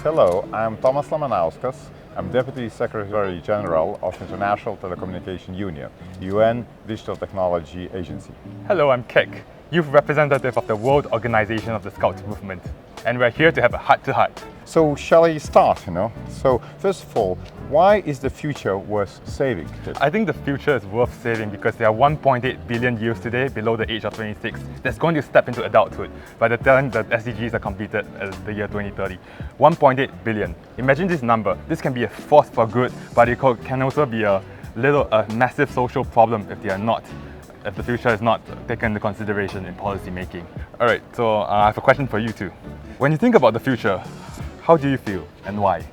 Hello, I'm Tomas Lamanauskas. I'm Deputy Secretary General of International Telecommunication Union, UN Digital Technology Agency. Hello, I'm Kek, Youth Representative of the World Organization of the Scouts Movement, and we're here to have a heart-to-heart. So shall I start, So first of all, why is the future worth saving? I think the future is worth saving because there are 1.8 billion youths today below the age of 26 that's going to step into adulthood by the time the SDGs are completed at the year 2030. 1.8 billion. Imagine this number. This can be a force for good, but it can also be a massive social problem if the future is not taken into consideration in policy making. Alright, so I have a question for you too. When you think about the future, how do you feel and why?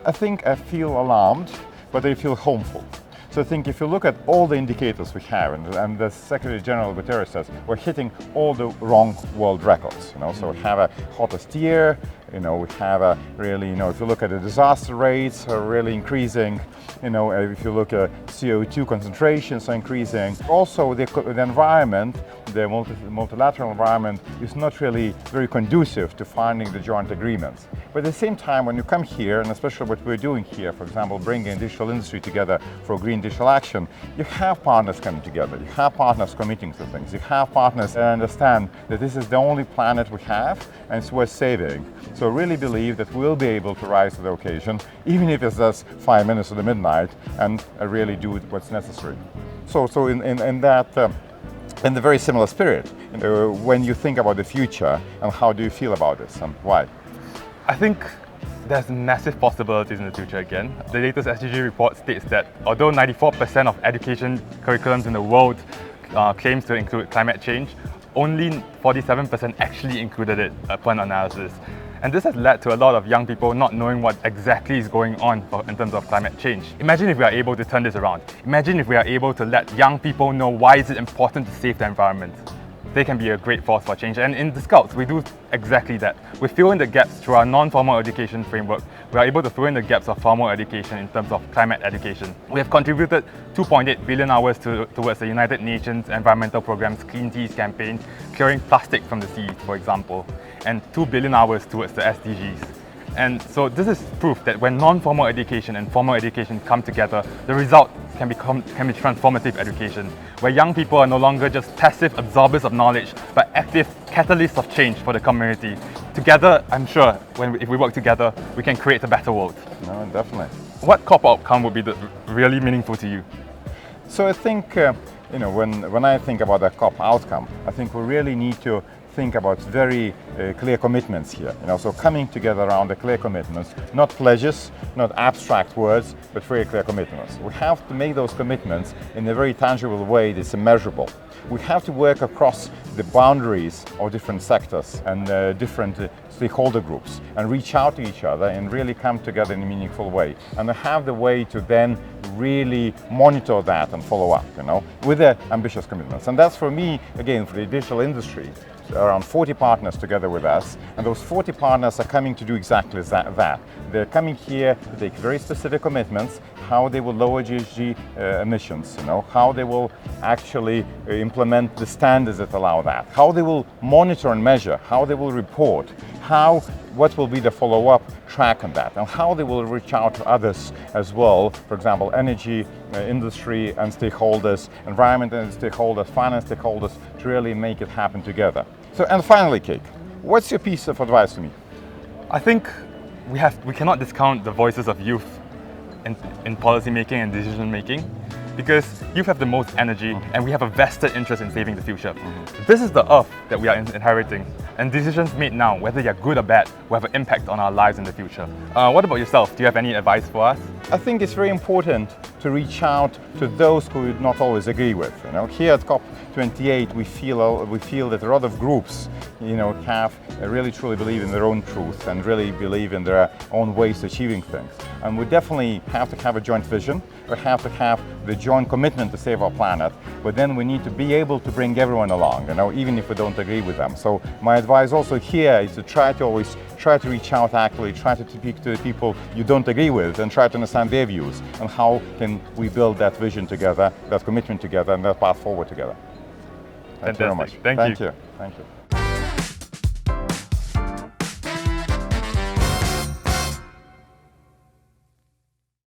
I think I feel alarmed, but I feel hopeful. So I think if you look at all the indicators we have, and the Secretary General Guterres says, we're hitting all the wrong world records. So we have a hottest year, we have a really, if you look at the disaster rates are really increasing, if you look at CO2 concentrations are increasing. Also the environment, the multilateral environment is not really very conducive to finding the joint agreements. But at the same time, when you come here, and especially what we're doing here, for example, bringing digital industry together for green digital action, you have partners coming together, you have partners committing to things, you have partners that understand that this is the only planet we have and it's worth saving. So I really believe that we'll be able to rise to the occasion, even if it's just 5 minutes to the midnight, and really do what's necessary. So in the very similar spirit, when you think about the future, and how do you feel about this and why? I think there's massive possibilities in the future again. The latest SDG report states that although 94% of education curriculums in the world claims to include climate change, only 47% actually included it upon analysis. And this has led to a lot of young people not knowing what exactly is going on in terms of climate change. Imagine if we are able to turn this around. Imagine if we are able to let young people know why is it important to save the environment. They can be a great force for change. And in the Scouts, we do exactly that. We fill in the gaps through our non-formal education framework. We are able to fill in the gaps of formal education in terms of climate education. We have contributed 2.8 billion hours towards the United Nations Environmental Programme's Clean Seas campaign, clearing plastic from the seas, for example, and 2 billion hours towards the SDGs. And so this is proof that when non-formal education and formal education come together, the result can be transformative education, where young people are no longer just passive absorbers of knowledge, but active catalysts of change for the community. Together, I'm sure, if we work together, we can create a better world. No, definitely. What COP outcome would be really meaningful to you? So I think, when I think about the COP outcome, I think we really need to think about very clear commitments here. So coming together around the clear commitments, not pledges, not abstract words, but very clear commitments. We have to make those commitments in a very tangible way that's immeasurable. We have to work across the boundaries of different sectors and different stakeholder groups and reach out to each other and really come together in a meaningful way. And have the way to then really monitor that and follow up, with the ambitious commitments. And that's for me, again, for the digital industry, around 40 partners together with us, and those 40 partners are coming to do exactly that. They're coming here to take very specific commitments, how they will lower GHG emissions, how they will actually implement the standards that allow that, how they will monitor and measure, how they will report, what will be the follow-up track on that, and how they will reach out to others as well, for example, energy, industry and stakeholders, environment and stakeholders, finance stakeholders, to really make it happen together. So, and finally, Kek, what's your piece of advice to me? I think we cannot discount the voices of youth in policy making and decision making, because youth have the most energy and we have a vested interest in saving the future. This is the earth that we are inheriting, and decisions made now, whether they're good or bad, will have an impact on our lives in the future. What about yourself? Do you have any advice for us? I think it's very important to reach out to those who we not always agree with. Here at COP28, we feel that a lot of groups, have really truly believe in their own truth and really believe in their own ways of achieving things. And we definitely have to have a joint vision. We have to have the joint commitment to save our planet, but then we need to be able to bring everyone along, even if we don't agree with them. So my advice also here is to always try to reach out actively, try to speak to the people you don't agree with and try to understand their views, and how can we build that vision together, that commitment together, and that path forward together. Thank you very much. Thank you. Thank you.